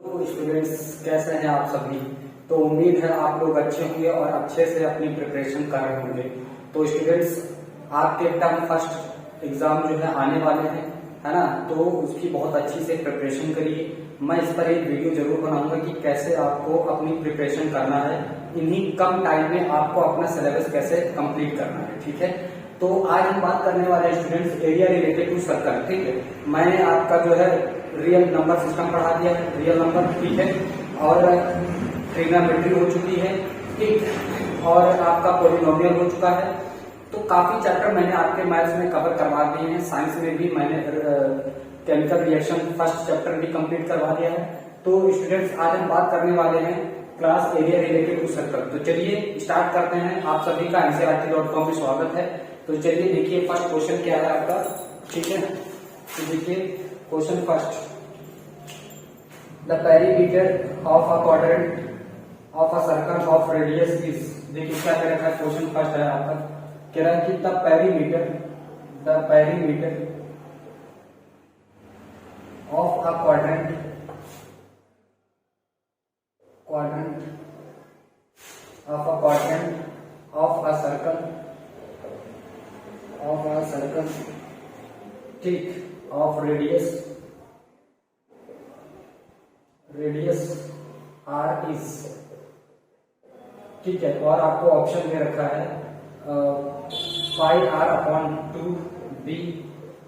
तो स्टूडेंट्स कैसे हैं आप सभी। तो उम्मीद है आप लोग अच्छे होंगे और अच्छे से अपनी प्रिपरेशन कर रहे होंगे। तो स्टूडेंट्स आपके टर्म फर्स्ट एग्जाम जो है आने वाले हैं, है ना, तो उसकी बहुत अच्छी से प्रिपरेशन करिए। मैं इस पर एक वीडियो जरूर बनाऊंगा कि कैसे आपको अपनी प्रिपरेशन करना है, इन्हीं कम टाइम में आपको अपना सिलेबस कैसे कंप्लीट करना है। ठीक है, तो आज हम बात करने वाले हैं students area related to circle. ठीक है, मैंने आपका जो है रियल नंबर सिस्टम पढ़ा दिया है, रियल नंबर, ठीक है, और ट्रिग्नोमेट्री हो चुकी है, ठीक, और आपका पॉलिनोमियल हो चुका है। तो काफी चैप्टर मैंने आपके मैथ्स में कवर करवा दिए हैं, साइंस में भी मैंने केमिकल रिएक्शन फर्स्ट चैप्टर भी कंप्लीट करवा दिया है। तो स्टूडेंट्स आज हम बात करने वाले हैं class area related to circle. तो चलिए स्टार्ट करते हैं। आप सभी का ncrt.com में स्वागत है। तो चलिए देखिए फर्स्ट क्वेश्चन क्या है आपका। ठीक है, तो देखिए question first, the perimeter of a quadrant of a circle of radius is. देखिए क्या कह रखा है, क्वेश्चन फर्स्ट है आपका, कह रहा है कि the perimeter of a quadrant of a circle, ठीक, ऑफ रेडियस आर इज, ठीक है, और आपको ऑप्शन दे रखा है pi r upon 2 B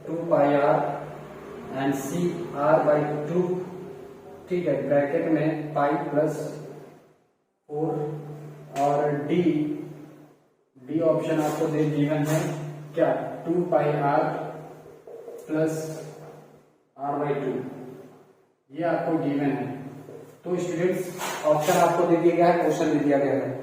2 pi r and C r by 2, ठीक है, ब्रैकेट में पाई प्लस 4 और डी ऑप्शन आपको दे गिवन है क्या, 2 pi are plus are by 2, ये आपको गिवन है। तो स्टूडेंट्स ऑप्शन आपको दे दिया गया है, क्वेश्चन दे दिया गया है,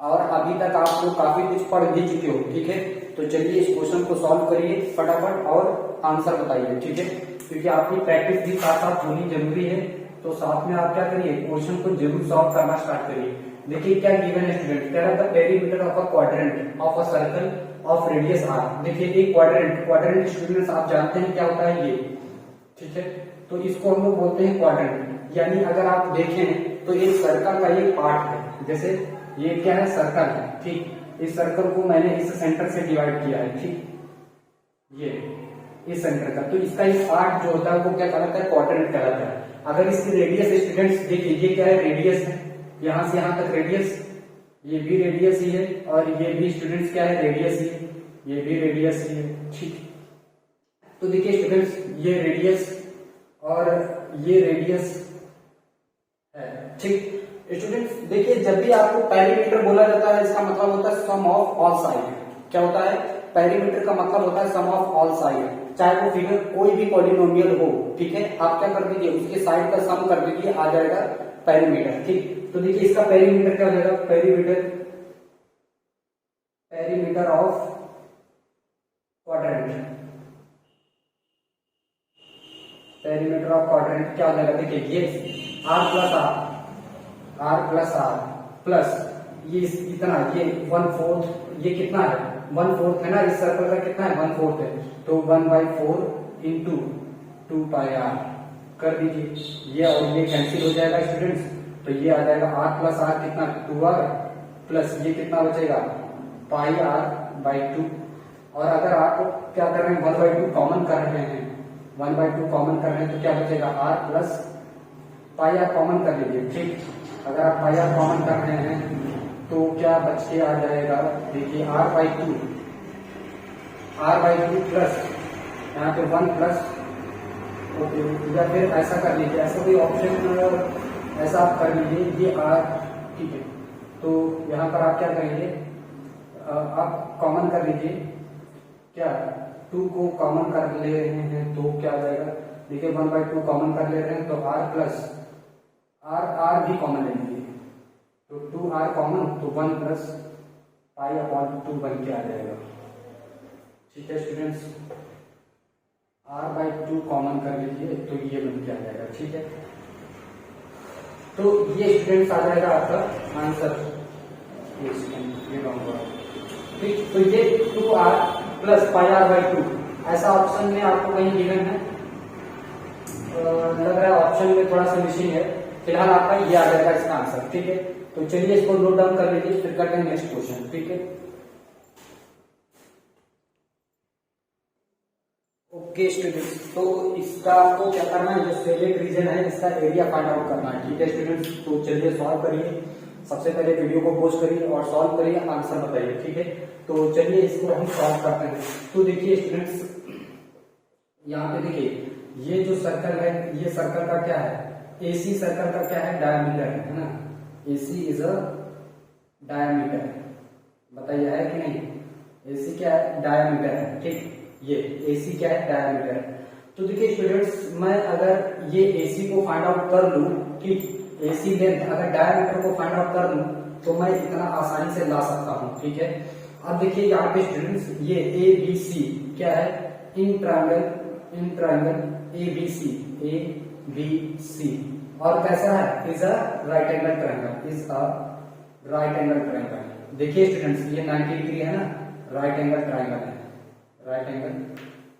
और अभी तक आप लोग काफी कुछ पढ़ भी चुके हो। ठीक है, तो चलिए इस क्वेश्चन को सॉल्व करिए फटाफट और आंसर बताइए। ठीक है, क्योंकि आपकी प्रैक्टिस भी साथ साथ होनी जरूरी है। तो साथ में आप क्या करिए, क्वेश्चन को जरूर सॉल्व करना स्टार्ट करिए। देखिए क्या गिवन है स्टूडेंट, कह रहा था perimeter of a quadrant of a circle of radius r. देखिए एक क्वाड्रेंट स्टूडेंट्स आप जानते हैं क्या होता है ये, ठीक है, तो इसको हम लोग बोलते हैं क्वाड्रेंट। यानी अगर आप देखें तो ये सर्कल का एक पार्ट है, जैसे ये क्या है, सर्कल है, ठीक, इस सर्कल को मैंने इस सेंटर से डिवाइड किया है, ठीक, ये इस सेंटर का, तो इसका एक पार्ट जो होता है वो क्या कहलाता है, क्वाड्रेंट कहलाता है। अगर इसकी रेडियस स्टूडेंट्स देखिए, ये क्या है, रेडियस है, यहां से यहां तक रेडियस, ये भी रेडियस ही है, और ये भी स्टूडेंट्स क्या है, रेडियस ही है, ये भी रेडियस ही है, ठीक। तो देखिए स्टूडेंट्स ये रेडियस और ये रेडियस है, ठीक। स्टूडेंट्स देखिए जब भी आपको पेरीमीटर बोला जाता है, इसका मतलब होता है सम ऑफ ऑल साइड। क्या होता है, पेरीमीटर का मतलब होता है सम ऑफ ऑल साइड, चाहे वो फिगर कोई भी पॉलिनोमियल हो, ठीक है, आप क्या कर दीजिए, उसके साइड का सम कर दीजिए, आ जाएगा पेरीमीटर, ठीक। तो देखिए इसका पेरीमीटर क्या हो जाएगा, perimeter of quadrant, perimeter of quadrant क्या हो जाएगा, देखिए ये आर प्लस आर प्लस ये इतना, ये 1/4, ये कितना है, 1/4 है ना, इस सर्कल का कितना है, 1/4 है, तो 1/4 इंटू 2 पाई आर कर दीजिए, ये और ये कैंसिल हो जाएगा स्टूडेंट्स, तो ये आ जाएगा आर प्लस आर कितना, 2r प्लस ये कितना बचेगा, पाई आर बाई 2। और अगर आप क्या कर रहे हैं, 1/2 कॉमन कर रहे हैं, 1/2 कॉमन कर रहे हैं, तो क्या बचेगा, r plus pi r common कर लीजिए, ठीक। अगर आप पाई आर कॉमन कर रहे हैं तो क्या बच के आ जाएगा, देखिए आर बाई 2 प्लस यहाँ पे 1 प्लस, ओके, या फिर ऐसा कर लीजिए, ऐसा कोई ऑप्शन ऐसा आप कर लीजिए, ये आर, ठीक है, तो यहाँ पर आप क्या करेंगे, आप कॉमन कर लीजिए, क्या 2 को कॉमन कर ले रहे हैं तो क्या आ जाएगा, देखिए 1/2 कॉमन कर ले रहे हैं तो आर प्लस आर भी कॉमन ले लीजिए, तो 2r कॉमन, तो 1 प्लस पाई अपॉन 2 बन के आ जाएगा, ठीक है स्टूडेंट्स। r/2 कॉमन कर लीजिए तो ये बन के आ जाएगा, ठीक है। तो ये स्टूडेंट्स आ जाएगा आपका आंसर, ये कहूंगा, ठीक। तो ये 2r प्लस पाई r/2 ऐसा ऑप्शन में आपको कहीं गिवन है, लग रहा है ऑप्शन में थोड़ा सा मिसिंग है, फिलहाल आपका ये आ जाएगा इसका आंसर, ठीक है। तो चलिए इसको नोट डाउन कर लीजिए, फिर करते हैं नेक्स्ट क्वेश्चन, ठीक है। ओके स्टूडेंट्स, तो इसका आपको क्या करना है, जो सेलेक्ट रीजन है इसका एरिया फाइंड आउट करना है, ठीक है स्टूडेंट्स। तो चलिए सॉल्व करिए, सबसे पहले वीडियो को पॉज करिए और सॉल्व करिए, आंसर बताइए, ठीक है। तो चलिए इसको हम सॉल्व करते हैं। तो देखिए स्टूडेंट्स, यहाँ पे देखिए ये जो सर्कल है, ये सर्कल का क्या है, एसी सर्कल का क्या है, डायमीटर है ना। एसी इज अ डायमीटर, बताइए है कि नहीं। एसी क्या है, डायमीटर है, ठीक। ये एसी क्या है, डायमीटर है। तो देखिए स्टूडेंट्स, मैं अगर ये एसी को फाइंड आउट कर लूं, ठीक, एसी लेंथ अगर डायमीटर को फाइंड आउट कर लूं तो मैं इतना आसानी से ला सकता हूं, ठीक है। अब देखिए यहाँ पे स्टूडेंट्स, ये ए बी सी क्या है, इन ट्रायंगल ए बी सी और कैसा है, is a right angle triangle, is a right angle triangle. देखिए स्टूडेंट्स, ये 90 डिग्री है ना, राइट एंगल ट्रायंगल है, राइट एंगल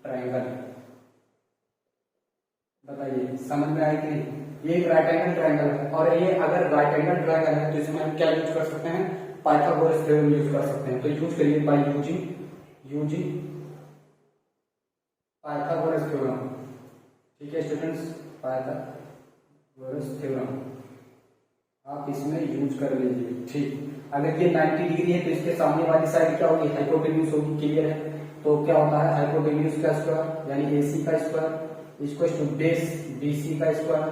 ट्रायंगल। बताइए समझ में आया कि नहीं। ये एक राइट एंगल ट्रायंगल है, और ये अगर राइट एंगल ट्रायंगल है तो इसमें हम क्या यूज कर सकते हैं, पाइथागोरस थ्योरम यूज कर सकते हैं। तो यूज करिए बाय यूजिंग पाइथागोरस थ्योरम, ठीक है स्टूडेंट्स, पाइथागोरस थ्योरम आप इसमें यूज कर लीजिए, ठीक। अगर ये 90 डिग्री है तो इसके सामने वाली साइड क्या होगी, हाइपोटेन्यूज होगी, क्लियर है। तो क्या होता है, हाइपोटेन्यूज का स्क्वायर यानी एसी का square equal to base BC का स्क्वायर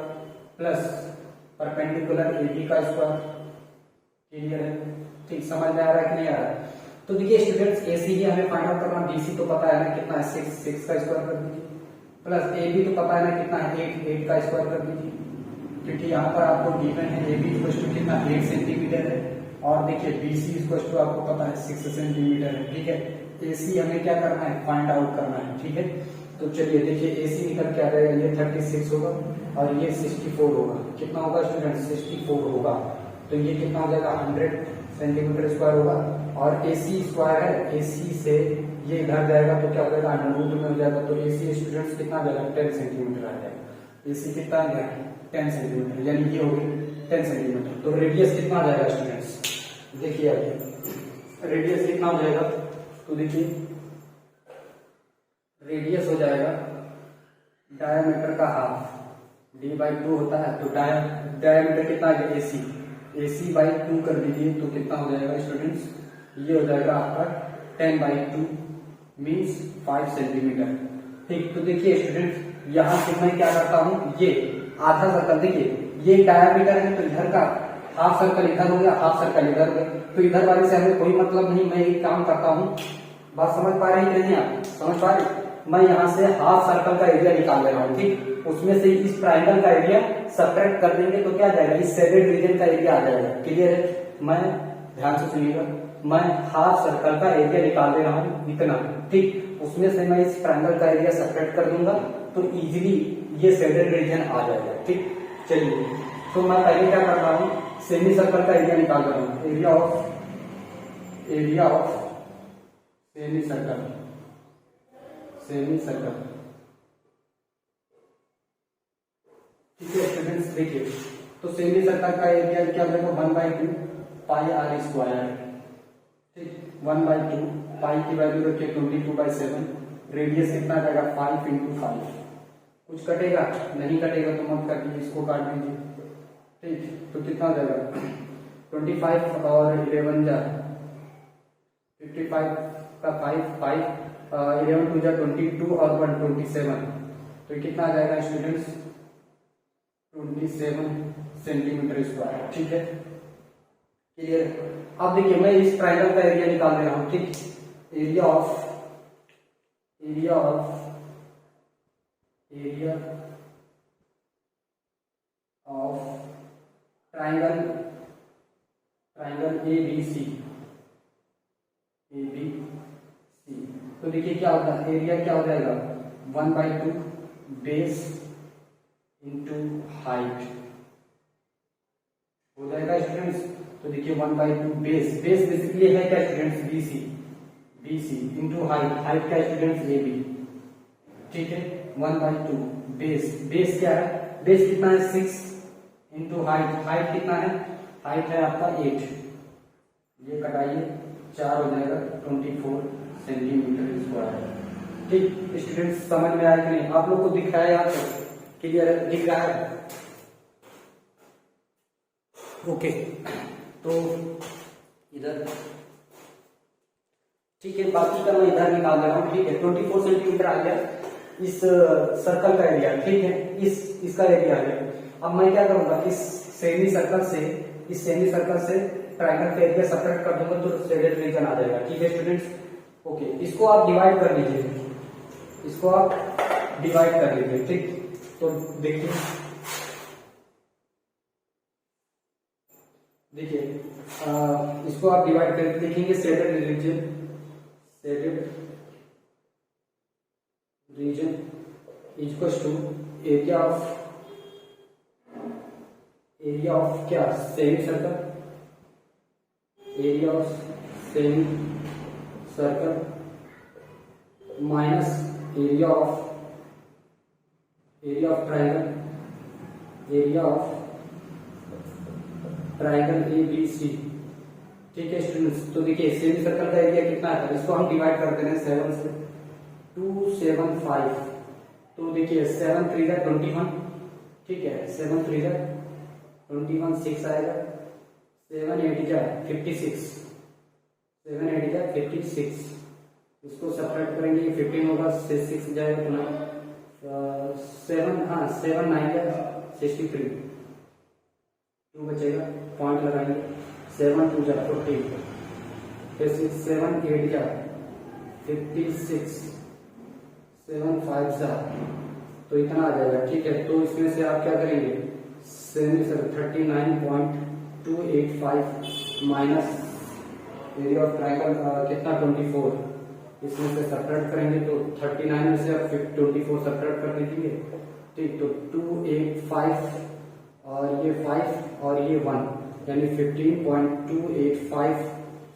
प्लस परपेंडिकुलर एबी का स्क्वायर, क्लियर है, ठीक। समझ में आ रहा है कि नहीं आ रहा है। तो देखिए स्टूडेंट्स, एसी ही हमें फाइंड आउट करना, बीसी तो पता है ना कितना है, 6 का स्क्वायर कर दीजिए, प्लस एबी तो पता है ना कितना है, 8 का स्क्वायर कर दीजिए, क्योंकि यहाँ पर आपको गिवन है एबी इक्वल टू कितना, 8 सेंटीमीटर है, और देखिए बीसी इक्वल टू आपको पता है 6 सेंटीमीटर है, ठीक है। एसी हमें क्या करना है, फाइंड आउट करना है, ठीक है। तो चलिए देखिए, एसी निकल के आ जाएगा, ये 36 होगा और ये 64 होगा। कितना होगा स्टूडेंट, 64 होगा। तो ये कितना हो जाएगा, 100 सेंटीमीटर स्क्वायर होगा, और एसी स्क्वायर है, एसी से ये इधर जाएगा तो क्या हो जाएगा, अंडर रूट में हो जाएगा। तो एसी स्टूडेंट्स कितना आ जाएगा, 10 सेंटीमीटर आ जाएगा। एसी कितना आ गया, 10 सेंटीमीटर, यानी ये होगी 10 सेंटीमीटर। तो रेडियस कितना आ जाएगा स्टूडेंट्स, देखिए आगे रेडियस कितना हो जाएगा। तो देखिए रेडियस हो जाएगा डायमीटर का हाफ, d/2 होता है। तो डायमीटर कितना है, AC/2 कर दीजिए तो कितना हो जाएगा स्टूडेंट्स, ये हो जाएगा आपका 10/2 मीन्स 5 सेंटीमीटर, ठीक। तो देखिए स्टूडेंट्स, यहाँ से मैं क्या करता हूँ, ये आधा सर्कल, देखिए ये डायमीटर है तो इधर का हाफ सर्कल इधर हो गया, हाफ सर्कल इधर हो गया, तो इधर वाले से हमें कोई मतलब नहीं। मैं एक काम करता हूँ, बात समझ पा रहे हैं कि नहीं, आप समझ पा रहे। मैं यहाँ से हाफ सर्कल का एरिया निकाल ले रहा हूँ, ठीक। उसमें से इस ट्रायंगल का एरिया सब्ट्रैक्ट कर देंगे तो क्या जाएगा, इस शेडेड रीजन का एरिया आ जाएगा, क्लियर है। मैं ध्यान से सुनिएगा, मैं हाफ सर्कल का एरिया निकाल ले रहा हूँ इतना, ठीक। उसमें से मैं इस ट्रायंगल का एरिया सब्ट्रैक्ट कर दूंगा तो इजीली ये शेडेड रीजन आ जाएगा, ठीक। चलिए, तो मैं पहले क्या कर रहा हूँ, सेमी सर्कल का एरिया निकाल रहा हूँ, एरिया ऑफ सेमी सर्कल, ठीक है स्टूडेंट्स। देखिए, तो सेमी सर्कल का एरिया क्या हो जाएगा, 1/2 पाई आर स्क्वायर, ठीक। 1/2 पाई की वैल्यू रखिए 22/7, रेडियस कितना जाएगा, 5 × 5। कुछ कटेगा, नहीं कटेगा तो मत काटिए, इसको काट दीजिए, ठीक। तो कितना हो जाएगा, 25 और 11 जा 55 का 5 11 2 जा 22 और 1 27। तो ये कितना आ जाएगा स्टूडेंट्स, 27 सेंटीमीटर स्क्वायर, ठीक है, क्लियर। अब देखिए, मैं इस ट्रायंगल का एरिया निकाल रहा हूं, ठीक। एरिया ऑफ ट्रायंगल ABC, तो देखिए क्या होता है, एरिया क्या हो जाएगा, 1/2 बेस इंटू हाइट हो जाएगा स्टूडेंट्स। तो देखिए 1/2 बेस बेसिकली है क्या स्टूडेंट्स, BC इंटू हाइट क्या स्टूडेंट्स, AB, ठीक है। 1/2 बेस क्या है, बेस कितना है, 6 इंटू हाइट, हाइट कितना है, हाइट है आपका 8, ये कटाइए 4 हो जाएगा 24 सेंटीमीटर स्क्वायर। ठीक स्टूडेंट्स, समझ में आया कि नहीं? आप लोग को दिख रहा है यहाँ पे, क्लियर है, दिख रहा है? ओके, तो इधर ठीक है, बाकी का मैं इधर निकाल दे रहा हूँ। ठीक है, 24 सेंटीमीटर आ गया इस सर्कल का एरिया। ठीक है, इसका एरिया आ गया। अब मैं क्या करूंगा, इस सेमी सर्कल से ट्रायंगल का एरिया सेपरेट कर दूंगा तो शेडेड रीजन आ जाएगा। ठीक है स्टूडेंट्स, ओके, इसको आप डिवाइड कर लीजिए, इसको आप डिवाइड कर लीजिए। ठीक, तो देखिए इसको आप डिवाइड करके देखेंगे, shaded region equals to area of क्या, semi circle, area of semi circle minus area of triangle A B C. ठीक है स्टूडेंट्स, तो देखिए सेमी सर्कल का एरिया कितना है, इसको हम डिवाइड कर देंगे 7 से, 275। तो देखिए 7 3 21, ठीक है, 7 3 21, 6 आएगा, 7 8 56, 7 8 56, इसको सेपरेट करेंगे 15 होगा, 6 जाएगा पुनः 7 9 63, 2 बचेगा, पॉइंट लगाएंगे, 7 2 14, फिर 7 8 56, 7 5 तो इतना आ जाएगा। ठीक है, तो इसमें से आप क्या करेंगे, 39.285 माइनस एरिया ऑफ ट्रायंगल कितना 24, इसमें से सेपरेट करेंगे तो 39 में से आप 24 सेपरेट कर दीजिए। ठीक, तो 285 और ये 5 और ये 1 यानी 15.285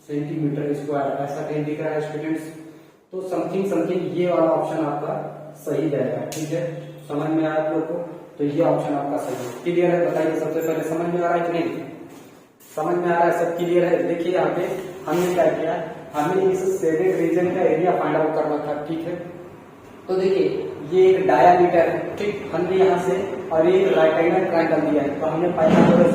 सेंटीमीटर स्क्वायर, ऐसा कहीं दिख रहा है स्टूडेंट्स? तो समथिंग ये वाला ऑप्शन आपका सही रहेगा। ठीक है, समझ में आया आप लोग को? तो ये ऑप्शन आपका सही है। क्लियर है? बताइए सबसे पहले समझ में आ रहा है कि नहीं? समझ में आ रहा है, सब क्लियर है? देखिए यहाँ पे हमने क्या किया, हमें इस शेडेड रीजन का एरिया फाइंड आउट करना था। ठीक है, तो देखिए ये एक डायामीटर है। ठीक, हमने यहाँ से और एक राइट एंगल ट्रायंगल दिया है, तो हमने पाइथागोरस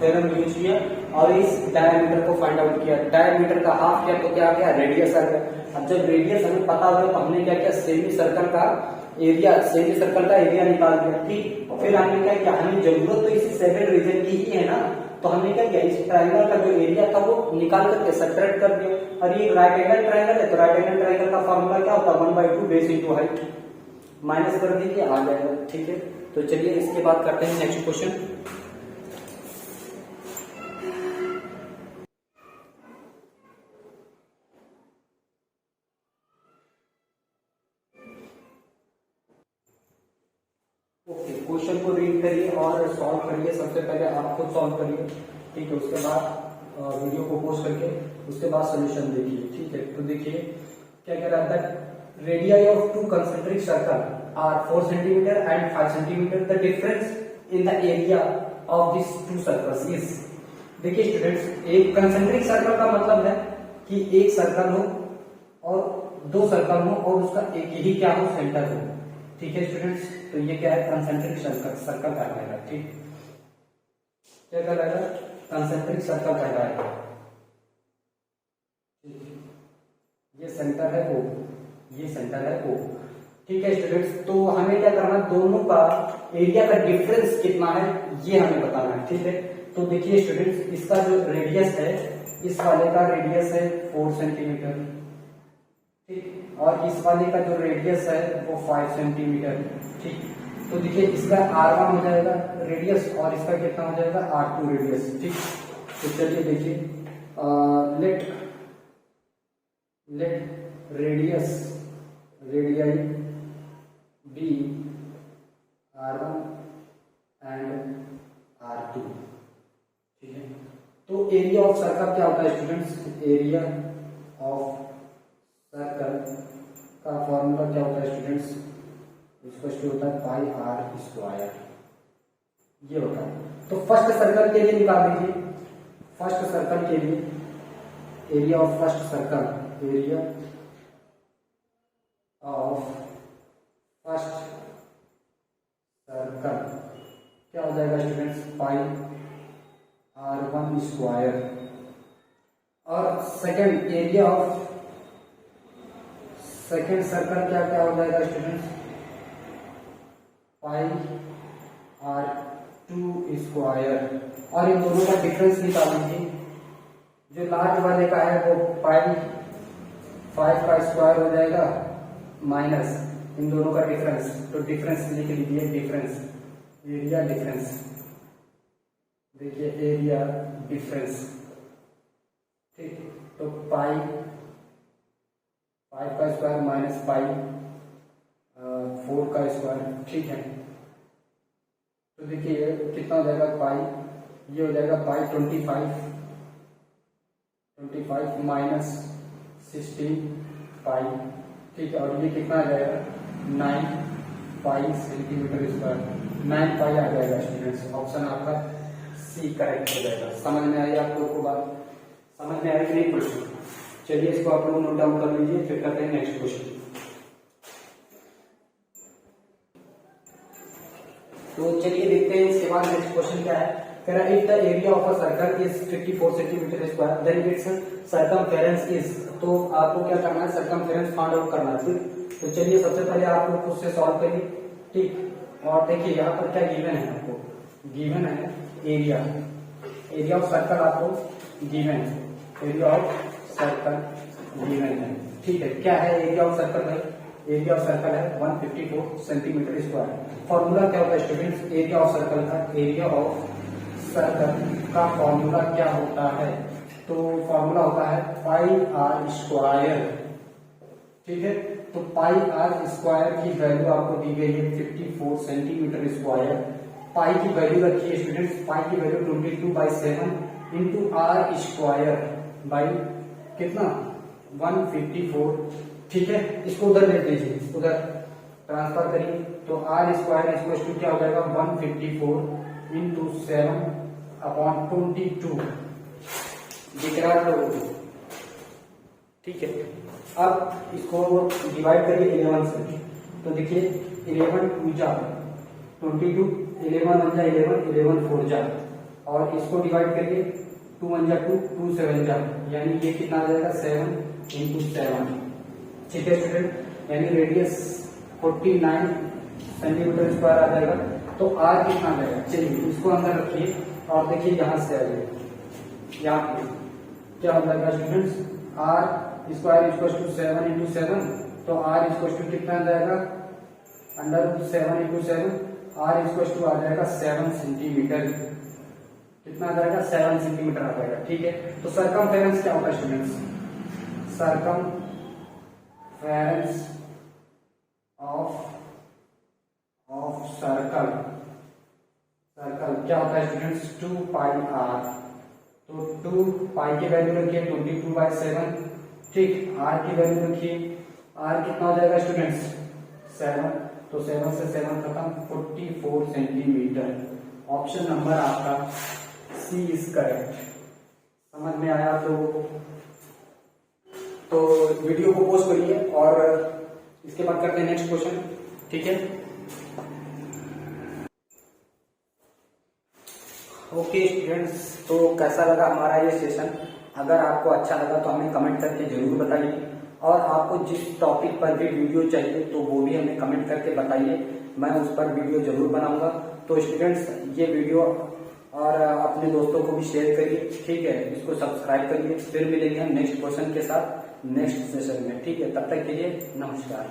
थ्योरम यूज किया और इस डायामीटर को फाइंड आउट किया। डायामीटर का हाफ किया तो क्या आ गया, रेडियस आ गया। अब जब रेडियस हमें पता हो तो हमने क्या किया, सेमी सर्कल का एरिया निकाल दिया। ठीक, फिर हमने क्या किया, हमें जरूरत तो इस शेडेड रीजन की ही है ना, तो हमने क्या किया, इस ट्रायंगल का जो एरिया था वो निकाल करके सेपरेट कर दिया। और ये राइट एंगल ट्रायंगल है, तो राइट एंगल ट्रायंगल का फॉर्मूला क्या होता है, 1/2 बेस इंटू हाइट, माइनस कर दीजिए, आ जाएगा। ठीक है, तो चलिए इसके बाद करते हैं नेक्स्ट क्वेश्चन। ओके, क्वेश्चन को रीड करिए और सॉल्व करिए। सबसे पहले आप खुद सॉल्व करिए, ठीक है, उसके बाद वीडियो को पोस्ट करके उसके बाद सोल्यूशन देखिए। ठीक है, तो देखिए क्या कह रहा था, radii of 2 concentric circle are 4 centimeter and 5 centimeter. The difference in the area of these 2 circles is, देखिए स्टूडेंट्स, एक कंसेंट्रिक सर्कल का मतलब है कि एक सर्कल हो और 2 सर्कल हो और उसका एक ही क्या हो, सेंटर हो। ठीक है स्टूडेंट्स, तो ये क्या है, कंसेंट्रिक सर्कल कहलाएगा। ठीक, क्या कहलाएगा, कंसेंट्रिक सर्कल कहलाएगा। ये सेंटर है O, ये सेंटर है O। ठीक है स्टूडेंट्स, तो हमें क्या करना है, दोनों का एरिया का डिफरेंस कितना है ये हमें बताना है। ठीक है, तो देखिए स्टूडेंट्स, इसका जो रेडियस है, इस वाले का रेडियस है 4 सेंटीमीटर, ठीक, और इस वाले का जो रेडियस है वो 5 सेंटीमीटर। ठीक, तो देखिए इसका R1 हो जाएगा रेडियस और इसका कितना हो जाएगा, R2 रेडियस। ठीक, तो चलिए देखिए, late radii B R1 and R2। ठीक है, तो एरिया ऑफ सर्कल क्या होता है स्टूडेंट्स, एरिया ऑफ सर्कल का फॉर्मूला क्या होता है स्टूडेंट्स, इसका होता है पाई R स्क्वायर। ये होता है। तो फर्स्ट सर्कल के लिए निकाल दीजिए, फर्स्ट सर्कल के लिए area of first circle, area of first circle क्या हो जाएगा स्टूडेंट्स, पाई r1 स्क्वायर। और second area of second circle क्या क्या हो जाएगा स्टूडेंट्स, पाई r2 स्क्वायर। और इन दोनों का डिफरेंस निकाल लीजिए, जो लार्ज वाले का है वो पाई 5 का स्क्वायर हो जाएगा माइनस इन दोनों का डिफरेंस, तो डिफरेंस लिख लीजिए, डिफरेंस एरिया डिफरेंस, देखिए एरिया डिफरेंस, ठीक। तो पाई 5 का स्क्वायर माइनस पाई 4 का स्क्वायर, ठीक है। तो देखिए कितना हो जाएगा पाई, ये हो जाएगा पाई 25 माइनस 16 पाई, ठीक है। और ये कितना आ जाएगा 9 पाई सेंटीमीटर स्क्वायर, 9 पाई आ जाएगा स्टूडेंट्स। ऑप्शन आपका सी करेक्ट हो जाएगा। समझ में आई आप लोग को बात, समझ में आई कि नहीं क्वेश्चन? चलिए इसको आप लोग नोट डाउन कर लीजिए, फिर करते हैं नेक्स्ट क्वेश्चन। तो चलिए देखते हैं इसके बाद नेक्स्ट क्वेश्चन क्या है। कह रहा है if the area of a circle is 54 centimetre square then its circumference is. तो आपको क्या करना है, सर्कमफेरेंस फाइंड आउट करना है। तो चलिए सबसे पहले आप लोग खुद से सॉल्व करिए, ठीक। और देखिए यहाँ पर क्या गिवन है, आपको गिवन है एरिया, एरिया ऑफ सर्कल आपको गिवन है, एरिया ऑफ सर्कल गिवन है, ठीक है। क्या है एरिया ऑफ सर्कल भाई, एरिया ऑफ सर्कल है 154 सेंटीमीटर स्क्वायर। फॉर्मूला क्या होता है स्टूडेंट्स, एरिया ऑफ सर्कल का, एरिया ऑफ सर्कल का फॉर्मूला क्या होता है, तो फॉर्मूला होता है पाई आर स्क्वायर, ठीक है। तो पाई आर स्क्वायर की वैल्यू आपको दी गई है 54 सेंटीमीटर स्क्वायर। पाई की वैल्यू रखी है स्टूडेंट्स, पाई की value 22/7 into r square by कितना 154, ठीक है। इसको उधर ले दीजिए, उधर ट्रांसफर करिए, तो आर स्क्वायर इक्वल टू क्या हो जाएगा 154 इंटू 7/22, दिख रहा है लोगों को, ठीक है। अब इसको डिवाइड करिए 11 से, तो देखिए 11 2 जा 22, 11 1 जा 11, 11 4 जा, और इसको डिवाइड करिए 2 1 जा 2, 2 7 जा, यानी ये कितना आ जाएगा 7 इंटू 7, ठीक है स्टूडेंट। यानी रेडियस 49 सेंटीमीटर स्क्वायर आ जाएगा। तो आर कितना आ जाएगा, चलिए इसको अंदर रखिए और देखिए यहां से आ जाएगा, यहाँ पे क्या हो जाएगा students, r square equal to 7 into 7, तो आर इक्वल टू कितना आ जाएगा under 7 into 7, r equal to आ जाएगा 7 सेंटीमीटर, कितना आ जाएगा 7 सेंटीमीटर आ जाएगा, ठीक है। तो सर्कमफेरेंस क्या होता है students, circumference of circle, circle क्या होता है स्टूडेंट्स 2 पाई आर। तो 2 पाई की वैल्यू रखिए 22/7, ठीक। आर की वैल्यू रखिए, आर कितना हो जाएगा स्टूडेंट्स 7, तो 7 से 7 खत्म 44 सेंटीमीटर। ऑप्शन नंबर आपका सी इज करेक्ट। समझ में आया आप लोगों को? तो वीडियो को पॉज करिए और इसके बाद करते हैं नेक्स्ट क्वेश्चन, ठीक है। ओके स्टूडेंट्स, तो कैसा लगा हमारा ये सेशन? अगर आपको अच्छा लगा तो हमें कमेंट करके जरूर बताइए, और आपको जिस टॉपिक पर भी वीडियो चाहिए तो वो भी हमें कमेंट करके बताइए, मैं उस पर वीडियो जरूर बनाऊंगा। तो स्टूडेंट्स ये वीडियो और अपने दोस्तों को भी शेयर करिए, ठीक है। इसको सब्सक्राइब करिए। फिर मिलेंगे हम नेक्स्ट क्वेश्चन के साथ नेक्स्ट सेशन में, ठीक है। तब तक के लिए नमस्कार।